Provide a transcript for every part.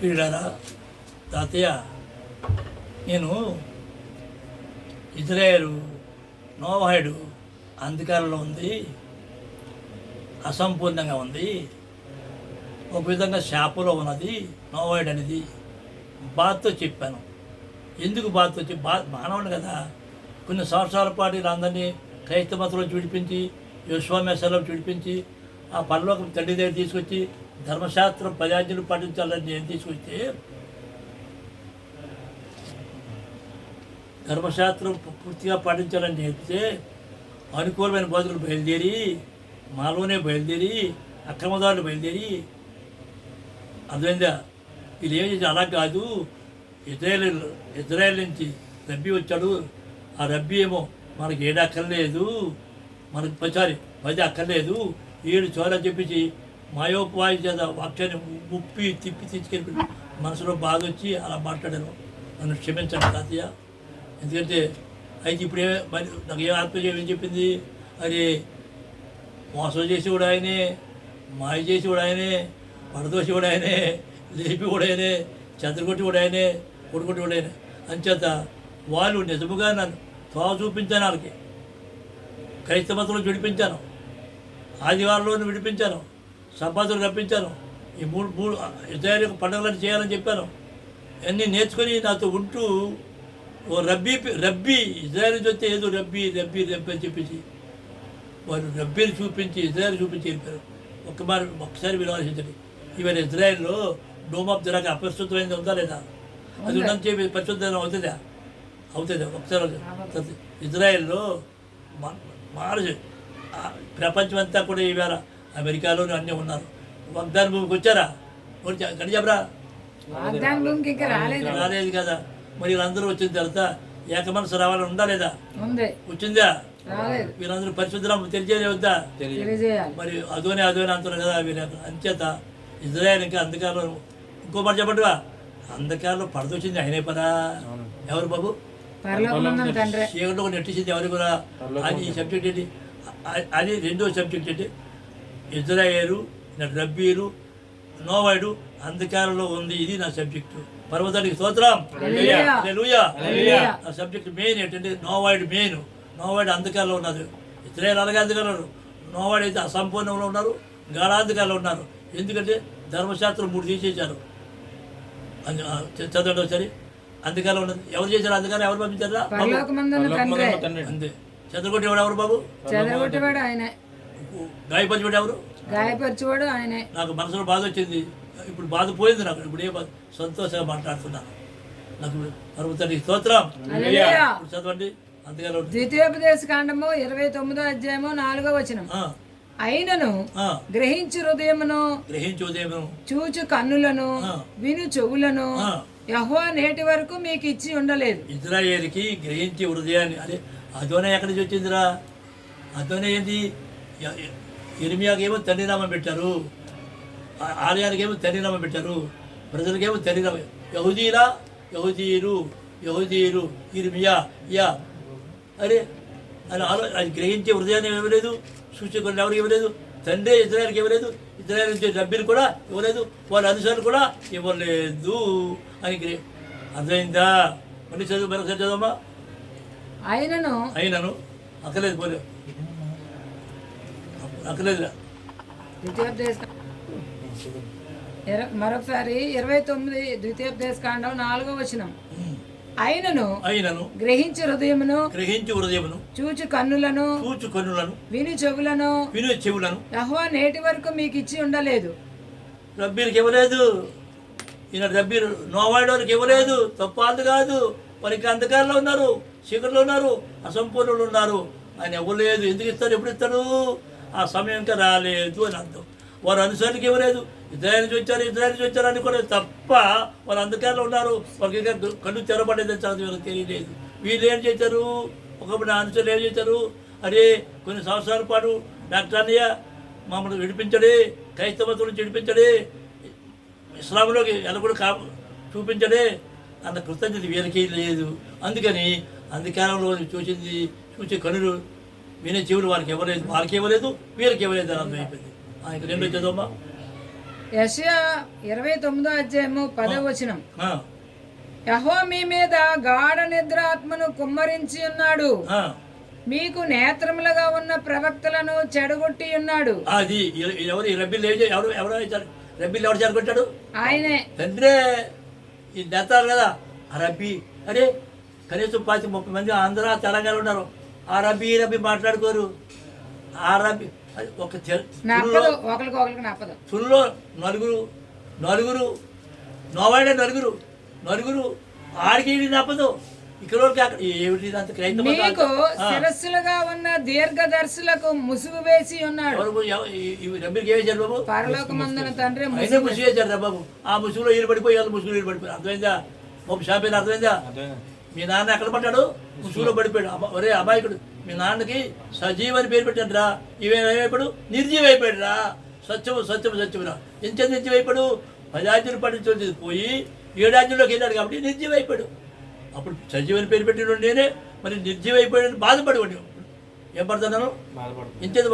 వీళ్ళారా తాతయ్య, నేను ఇజ్రాయేలు నోవాహుడు అంధకారంలో ఉంది, అసంపూర్ణంగా ఉంది, ఒక విధంగా శాపంలో ఉన్నది నోవాహుడు అనేది బాధతో చెప్పాను. ఎందుకు బాధతో మానవుడు కదా, కొన్ని సంవత్సరాల పాటు వీళ్ళందరినీ క్రైస్తవ మతంలో విడిపించి, విశ్వామేశాల్లో విడిపించి, ఆ పరలోకం తండ్రి దగ్గర తీసుకొచ్చి ధర్మశాస్త్రం 10 ఆజ్ఞలు పాటించాలని నేను తీసుకొస్తే, ధర్మశాస్త్రం పూర్తిగా పాటించాలని నేర్పితే అనుకూలమైన బోధకులు బయలుదేరి, మాలోనే బయలుదేరి, అక్రమదారులు బయలుదేరి, అర్థమైందా? వీళ్ళు ఏం చేసి అలా కాదు, ఇజ్రాయేల్ నుంచి రబ్బీ వచ్చాడు, ఆ రబ్బీ ఏమో మనకి 7 అక్కర్లేదు, మనకి 10 అక్కర్లేదు, 7 చోరని చెప్పించి మాయోపాయ చేత వాక్యాన్ని ముప్పి తిప్పి తీసుకెళ్ళి మనసులో బాధ వచ్చి అలా మాట్లాడాను. నన్ను క్షమించండి తాతయ్య. ఎందుకంటే అయితే ఇప్పుడే మరి నాకు ఏం ఆత్మజీవం ఏం చెప్పింది, అది మోసం చేసి కూడా ఆయనే, మాయ చేసి కూడా ఆయనే, పడదోసి కూడా ఆయనే, లేపి కూడా ఆయనే, చెదరగొట్టి కూడా ఆయనే, కొడుకొట్టి కూడా ఆయనే. అంచేత వాళ్ళు నిజముగా నన్ను త్వర చూపించాను, వాళ్ళకి క్రైస్తవ మతంలో విడిపించాను, ఆదివారంలో విడిపించాను, సంపాదనలు రప్పించాను, ఈ మూడు ఇజ్రాయేల్ పండుగలను చేయాలని చెప్పాను. అన్నీ నేర్చుకొని నాతో ఉంటూ ఓ రబ్బీ ఇజ్రాయేల్ నుంచి వస్తే ఏదో రబ్బీ అని చెప్పేసి వాళ్ళు రబ్బీని చూపించి ఇజ్రాయేల్ చూపించి వెళ్ళిపోయారు. ఒక్కసారి మీరు ఆలోచించండి, ఇవాళ ఇజ్రాయేల్లో డోమ్ ఆఫ్ ది రాక్ అపరిశుద్ధమైంది ఉందా లేదా? అది ఉన్నంత చెప్పి పరిశుద్ధం అవుతుందా? ఒకసారి ఇజ్రాయేల్లో ప్రపంచం అంతా కూడా ఇవాళ అమెరికాలోనే అన్నీ ఉన్నారు. వాగ్దాన భూమికి వచ్చారా? గడి చెప్పరా? రాలేదు కదా. మరి వీళ్ళందరూ వచ్చిన తర్వాత ఏక మనసు రావాలని ఉందా లేదా? వచ్చిందా? వీళ్ళందరూ పరిశుద్ధులు తెలియజేయలే వద్దా? మరి అదోనే అంటున్నారు కదా వీళ్ళ. అంచేత ఇజ్రాయేల్ ఇంకా అంధకారంలో, ఇంకో మాట చెప్పండివా, అంధకారంలో పడదొచ్చింది ఆయనే పదా. ఎవరు బాబు? చీకట్లో నెట్టించింది ఎవరు కూడా? అది ఈ సబ్జెక్ట్ ఏంటి? అది రెండో సబ్జెక్ట్ ఏంటి? ఇజ్రాయేలు, రబ్బీలు, నోవాహుడు అంధకారంలో ఉంది. ఇది నా సబ్జెక్టు. పర్వతానికి స్తోత్రం. నా సబ్జెక్ట్ మెయిన్ ఏంటంటే నోవాహుడు మెయిన్. నోవాహుడు అంధకారంలో ఉన్నది. ఇజ్రాయేల్ అలాగే అంధకారంలో, నోవాహుడు అయితే అసంపూర్ణంలో ఉన్నారు, గాఢాంధకారంలో ఉన్నారు. ఎందుకంటే ధర్మశాస్త్రం 3 తీసేశారు. చదవండి ఒకసారి. అంధకారంలో ఉన్నది ఎవరు చేశారు? అంధకారం ఎవరు పంపించారా? అంతే. చంద్రకొట్టి వాడు ఎవరు బాబు? చంద్రకొట్టివాడు ఆయనే. గాయపరిచివాడు ఎవరు? గాయపరిచివాడు ఆయనే. నాకు మనసులో బాధ వచ్చింది, ఇప్పుడు బాధ పోయింది. నాకు ఇప్పుడు ఏ సంతోషంగా మాట్లాడుతున్నాను. నాకు పర్వతానికి స్తోత్రం. చదవండి. అంతకాలం ద్వితీయోపదేశ కాండము 29వ అధ్యాయము 4వ వచనం. అయినను గ్రహించు హృదయమును చూచు కన్నులను విను చెవులను యెహోవా నేటి వరకు మీకు ఇచ్చి ఉండలేదు. ఇజ్రాయేలుకి గ్రహించి హృదయాన్ని. అదే అదోనే ఎక్కడి నుంచి వచ్చిందిరా? అదోనే ఏంటి? ఇర్మియాకేమో తండ్రి నామం పెట్టారు, ఆలయానికేమో తండ్రి నామం పెట్టారు, ప్రజలకేమో తండ్రి నామం. యహూదీలు ఇర్మియా అరే అని అది గ్రహించే హృదయాన్ని ఇవ్వలేదు, సూచకులు ఎవరికి ఇవ్వలేదు. తండ్రి ఇజ్రాయేల్కి ఇవ్వలేదు, ఇజ్రాయేల్ నుంచి రబ్బీలు కూడా ఇవ్వలేదు, వాళ్ళ అనుసరులు కూడా ఇవ్వలేదు అని అర్థమైందా? మళ్ళీ చదువు, మరొకసారి చదవమ్మా. అయినను అక్కలేదు, పోలే అక్కలేదురా. మరొకసారి 29 ద్వితీయోపదేశ కాండం 4వ వచనం. అయినను గ్రహించు హృదయమును చూచు కన్నులను విను చెవులను యెహోవా నేటి వరకు మీకు ఇచ్చి ఉండలేదు. రబ్బీలకు ఇవ్వలేదు. ఈయన రబ్బీలు నోవాహుడు వారికి ఇవ్వలేదు. తప్పాలు కాదు, వారికి అంధకారంలో ఉన్నారు, చీకట్లో ఉన్నారు, అసంపూర్ణులు ఉన్నారు. ఆయన ఇవ్వలేదు. ఎందుకు ఇస్తారు? ఎప్పుడు ఇస్తాడు? ఆ సమయం ఇంకా రాలేదు అని అర్థం. వారు అనుసరణకి ఇవ్వలేదు. ఇజ్రాయేల్ నుంచి వచ్చారు అని కూడా తప్ప వాళ్ళు అంధకారంలో ఉన్నారు. వాళ్ళకి ఇంకా కళ్ళు తెరబడేదని చదువు వీళ్ళకి తెలియలేదు. వీళ్ళు ఏం చేశారు? ఒకప్పుడు అనుసరులు ఏం చేశారు? అరే కొన్ని సంవత్సరాల పాటు డాక్టర్ అన్నయ్య మమ్మల్ని విడిపించడే, క్రైస్తవత్వం నుంచి విడిపించడే, ఇస్లాంలోకి ఎలా చూపించడే అన్న కృతజ్ఞత వీళ్ళకి లేదు. అందుకని అంధకారంలో చూసే కనులు, వినే చెవులు వారికి ఇవ్వలేదు, వీళ్ళకి ఇవ్వలేదు అని అర్థమైపోయింది. ఆయనకి రెండో చదవమ్మా. యెషయా 29వ అధ్యాయము 10వ వచనం. ఆ, యెహోవా మీ మీద గాఢ నిద్ర ఆత్మను కుమ్మరించి ఉన్నాడు, మీకు నేత్రములుగా ఉన్న ప్రవక్తలను చెడగొట్టి ఉన్నాడు. అది ఎవరు ఈ రబ్బీలు ఎవరు ఎవరు రబ్బీలు ఎవరు జరుగుతాడు? ఆయనే. తండ్రే ఈ నేతారు కదా. ఆ రబ్బీ అరే కనీసం 30 మంది ఆంధ్ర తెలంగాణ ఉన్నారు. ఆ రబ్బీ ఈ రబ్బీ మాట్లాడుకోరు. ఆ రబ్బీ అది ఒక నప్పదు, ఒకరికి నప్పదు. చుల్లో నలుగురు నోవాడే నలుగురు ఆడికి నప్పదు. ఇక్కడ ఏమిటి అంత మీకు శిరస్సులుగా ఉన్న దీర్ఘదర్శులకు ముసుగు వేసి ఉన్నాడు. రబ్బీకి ఏమి చేశారు బాబు? పరలోకమందున తండ్రి అయినా ముసుగు వేశారు రా బాబు. ఆ ముసుగులో ఈరు పడిపోయి వాళ్ళ ముసుగులో ఈరు పడిపోయి. అర్థమైందా? బాబు షాపేనా? అర్థమైందా? మీ నాన్న ఎక్కడ పడ్డాడు? ముసుగులో పడిపోయాడు. ఒరే అమాయకుడు, మీ నాన్నకి సజీవ్ అని పేరు పెట్టాడు రా. ఇవేమైపోయాడు? నిర్జీవ అయిపోయాడు రా. సత్యము రా. ఎంత నిర్జీవ అయిపోయాడు? 10 ఆజ్ఞలు పట్టించి పోయి 7 ఆజ్ఞల్లోకి వెళ్ళాడు కాబట్టి నిర్జీవ అయిపోయాడు. అప్పుడు సజీవని పేరు పెట్టిన నేనే మరి నిర్జీవ అయిపోయాడని బాధపడేవాడి. ఏం పడుతున్నాను? ఇంతేది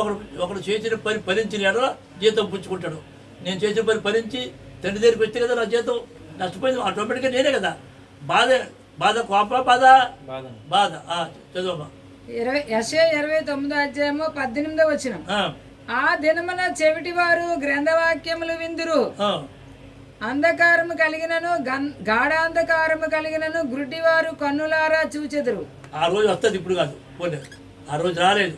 ఒకడు చేసిన పని ఫలించిన ఎడల జీతం పుచ్చుకుంటాడు. నేను చేసిన పని ఫలించి తండ్రి దగ్గరికి వచ్చే కదా నా జీతం నష్టపోయింది. ఆటోమేటిక్గా నేనే కదా. బాధ కోప బాధ చదువమ్మా. యెషయా 29వ అధ్యాయము 18వ వచనం. ఆ దినమున చెవిటి వారు గ్రంథవాక్యములు విందురు, అంధకారము కలిగినను గాఢాంధకారము కలిగినను గుడ్డివారు కన్నులారా చూచెదరు. ఆ రోజు వస్తుంది, ఇప్పుడు కాదు. పోలే, ఆ రోజు రాలేదు.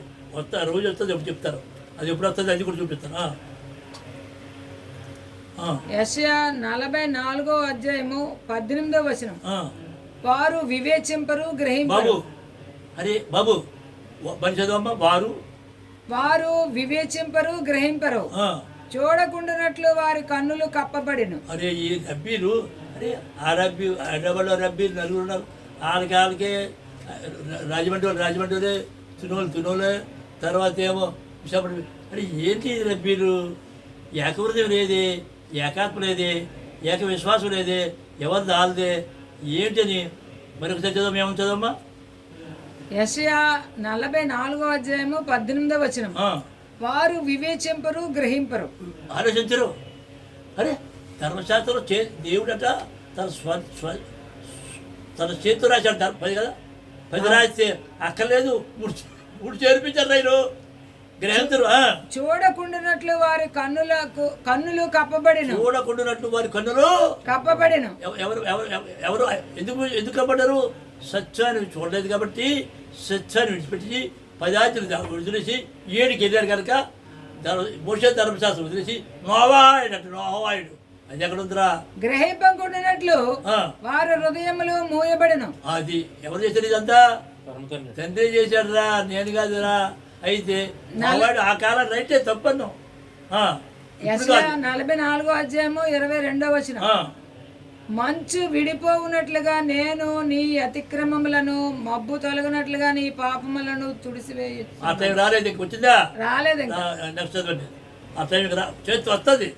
ఆ రోజు వస్తుంది, ఎప్పుడు చెప్తారు. అది ఎప్పుడు వస్తుంది అది కూడా చూపిస్తాను. యెషయా 44వ అధ్యాయము 18వ వచనం. వారు వివేచింపరు గ్రహింపరు. అరే బాబు పని చదవమ్మా. వారు వివేచింపరు గ్రహింపరు, చూడకుండానట్లు వారి కన్నులు కప్పబడిను. అరే ఈ రబ్బీలు, అరే ఆ రబ్బీ హైదరాబాద్లో రబ్బీలు నలుగురు ఉన్నారు. వాళ్ళకే రాజమండ్రి తునోలే తర్వాత ఏమో విశాఖపట్నం. అరే ఏంటి రబ్బీలు? ఏకవృదయం లేదే, ఏకాత్మ లేదే, ఏక విశ్వాసం లేదే, ఎవరు దాల్దే ఏంటని మరి ఒకసారి చదవమ్మా. ఏమని చదవమ్మా? యెషయా 44వ అధ్యాయము 18వ వచనం. వారు వివేచింపరు గ్రహింపరు. ఆలోచించరు. అరే ధర్మశాస్త్రంలో దేవుడట తన చేతితో రాశాడు 10 కదా. 10 రాస్తే అక్కర్లేదు, 3 చేర్పించారు రైలు. గ్రహించరు. చూడకుండానట్లు వారి కన్నులు కప్పబడిన. చూడకుండానట్లు వారి కన్నులు కప్పబడిన. ఎవరు ఎందుకు కప్పబడ్డారు? సత్యాన్ని చూడలేదు కాబట్టి సత్యాన్ని విడిచిపెట్టి 10 ఆజ్ఞలు వదిలేసి 7కి వెళ్ళారు కనుక మోషే ధర్మశాస్త్రం వదిలేసి నోవాయుడు అది ఎక్కడ ఉందిరా? గ్రహింపకుండానట్లు వారి హృదయములు మూయబడిన. అది ఎవరు చేశారు? ఇదంతా తండ్రి చేశాడు రా, నేను కాదురా. అయితే వాడు ఆ కాలం రైతే తప్పను. యెషయా 44వ అధ్యాయము 22వ వచనం. మంచు విడిపోవునట్లుగా నేను నీ అతిక్రమములను, మబ్బు తొలగినట్లుగా నీ పాపములను తుడిసివేయు. ఆ టైం రాలేదు, ఇంక వచ్చిందా? రాలేదు. నెక్స్ట్ చదవండి. ఆ టైం చేతి వస్తుంది,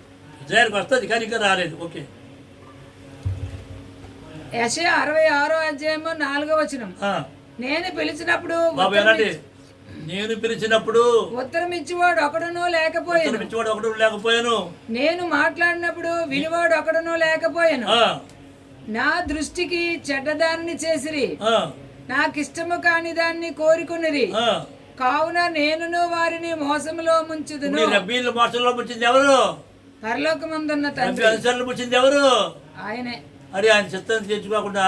జైలుకి వస్తుంది, కానీ ఇంకా రాలేదు. ఓకే. యెషయా 66వ అధ్యాయము 4వ వచనం. నేను పిలిచినప్పుడు ఉత్తరం ఇచ్చేవాడు ఒకడునూ లేకపోయాను. నేను మాట్లాడినప్పుడు వినివాడు ఒకడునూ లేకపోయాను. నా దృష్టికి చెడ్డదాన్ని చేసిరి, నాకిష్టము కాని దాన్ని కోరుకునిరి. కావున నేనును వారిని మోసములో ముంచుదును. మోసంలో ముంచింది ఎవరు? పరలోకమందున్న తండ్రి. ముంచింది ఎవరు? ఆయనే. అరే ఆయన చిత్తం తెచ్చుకోకుండా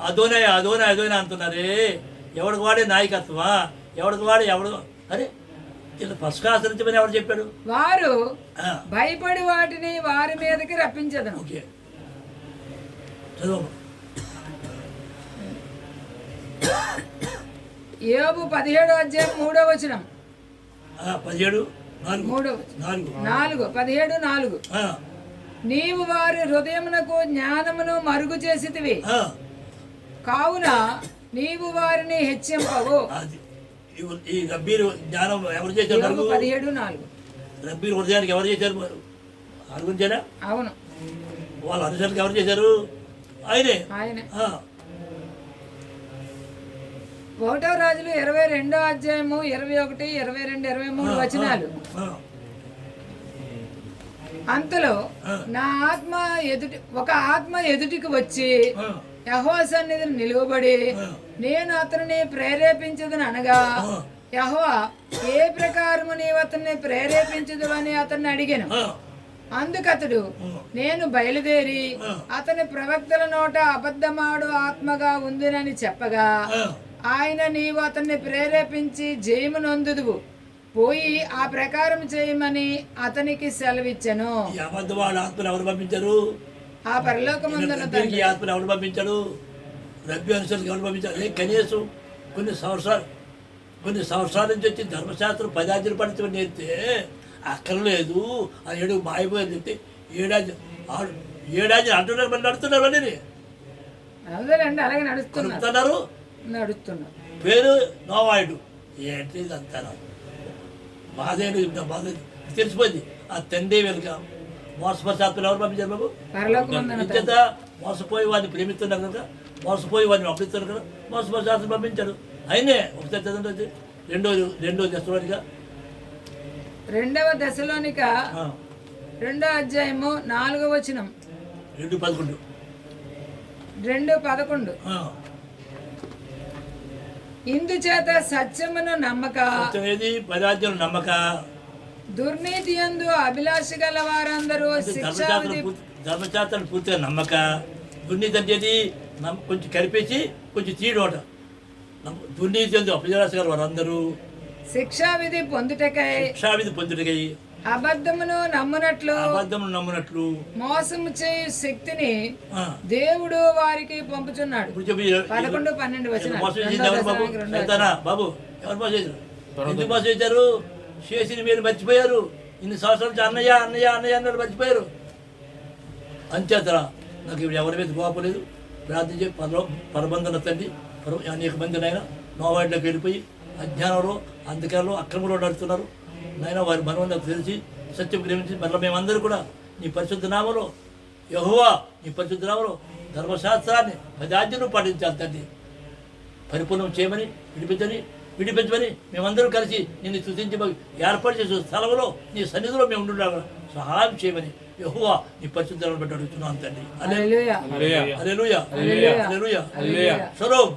అదోనే అంటున్నారే. ఎవడికి వాడే నాయకత్వమా? ఎవడికి వాడే ఎవడు? అరే ఇలా పసుకాసరించమని ఎవరు చెప్పాడు? వారు భయపడి వాటిని వారి మీదకి రప్పించదు. ఓకే, చదువు. యోబు 17వ అధ్యాయం 3వ వచనం. 17:4. నీవు వారి హృదయమునకు జ్ఞానమును మరుగు చేసితివి, కావున నీవు వారిని హెచ్చింపవు. ఈ రబ్బీరు జ్ఞానం ఎవరు చేశారు? 17:4. రబ్బీరు హృదయానికి ఎవరు చేశారు? అనుకుంటారా? అవును, వాళ్ళ అనుసరణకి ఎవరు చేశారు? ఆయనే. 1వ రాజులు 22వ అధ్యాయము 21, 22, 23 వచనాలు. అంతలో నా ఆత్మ ఒక ఆత్మ ఎదుటికి వచ్చి యెహోవా సన్నిధిని నిలువబడి నేను అతనిని ప్రేరేపించదని అనగా యెహోవా ఏ ప్రకారము నీవు అతన్ని ప్రేరేపించదు అని అతన్ని అడిగాను. అందుకతడు నేను బయలుదేరి అతని ప్రవక్తల నోట అబద్ధమాడు ఆత్మగా ఉందినని చెప్పగా ఆయన నీవు అతన్ని ప్రేరేపించి జయము నొందుదువు, పోయి ఆ ప్రకారం చేయమని అతనికి సెలవిచ్చెను. ఎవరు పంపించారు? ఆ పరలోకమందున తండ్రి ఆత్మను ఎవరు పంపించాడు? రబ్బీ అనుసరికి ఎవరు పంపించారు? కనీసం కొన్ని సంవత్సరాల నుంచి వచ్చి ధర్మశాస్త్రం 10 ఆజ్ఞలు పడితే నేర్తే అక్కర్లేదు అని ఏడు మాయపోయారు చెప్తే ఏడాది అంటున్నారు, మళ్ళీ నడుతున్నారు అని అలాగే నడుస్తున్నారు. పేరు నోవాయుడు ఏంటి అంతా బాధేడు బాధ తెలిసిపోయింది. ఆ తండ్రి వెనుక మోసపరిచాత్మలు ఎవరు పంపించారు బాబు? నిత్యత మోసపోయి వాడిని ప్రేమిస్తున్నారు కనుక, మోసపోయి వాడిని అప్పిస్తున్నారు కదా, మోసపరిచాత్మలు పంపించాడు. అయినే ఒకసారి చదవండి. రెండో దశలోనిక 2వ అధ్యాయము 4వ వచనం. 2:11 ఇందుచేత సత్యమును నమ్మక, నమ్మక దుర్నీతి యందు అభిలాష గల వారందరూ ధర్మశాస్త్రాన్ని పూర్తిగా నమ్మక, దుర్నీతి అంటే కొంచెం కలిపేసి కొంచెం తీయడోట, దుర్నీతి యందు అభిలాష గల వారందరూ శిక్షావిధి పొందుటకై అబద్ధమును నమ్మునట్లు మోసము చేయు శక్తిని దేవుడు వారికి పంపుచున్నాడు. 11-12 వచనాలు. బాబు ఎవరు మోసం చేశారు? ఎందుకు మోసం చేశారు? చేసి మీరు మర్చిపోయారు. ఇన్ని సంవత్సరాల నుంచి అన్నయ్య అన్నాడు, మర్చిపోయారు. అంచేతరా నాకు ఇప్పుడు ఎవరి మీద కోపం లేదు. ప్రార్థించే పరబంధన తండ్రి అనేక మంది నాయన నోవాయిడ్లోకి వెళ్ళిపోయి అజ్ఞానంలో అంధకారంలో అక్రమంలో నడుస్తున్నారు నాయన. వారి మనవన్నీ తెలిసి సత్యం ప్రేమించి మళ్ళీ మేమందరూ కూడా నీ పరిశుద్ధ నామలో యెహోవా నీ పరిశుద్ధ నామలో ధర్మశాస్త్రాన్ని 10 ఆజ్ఞలు పాటించాలి తండ్రి. పరిపూర్ణం చేయమని విడిపించమని మేమందరూ కలిసి నిన్ను స్తుతించి ఏర్పాటు చేసే స్థలంలో నీ సన్నిధిలో మేము ఉండాలి సహాయం చేయమని యెహోవా నీ పరిశుద్ధాలను బట్టి అడుగుతున్నాను తండ్రి. హల్లెలూయా. హల్లెలూయా. హల్లెలూయా. హల్లెలూయా. షలోమ్.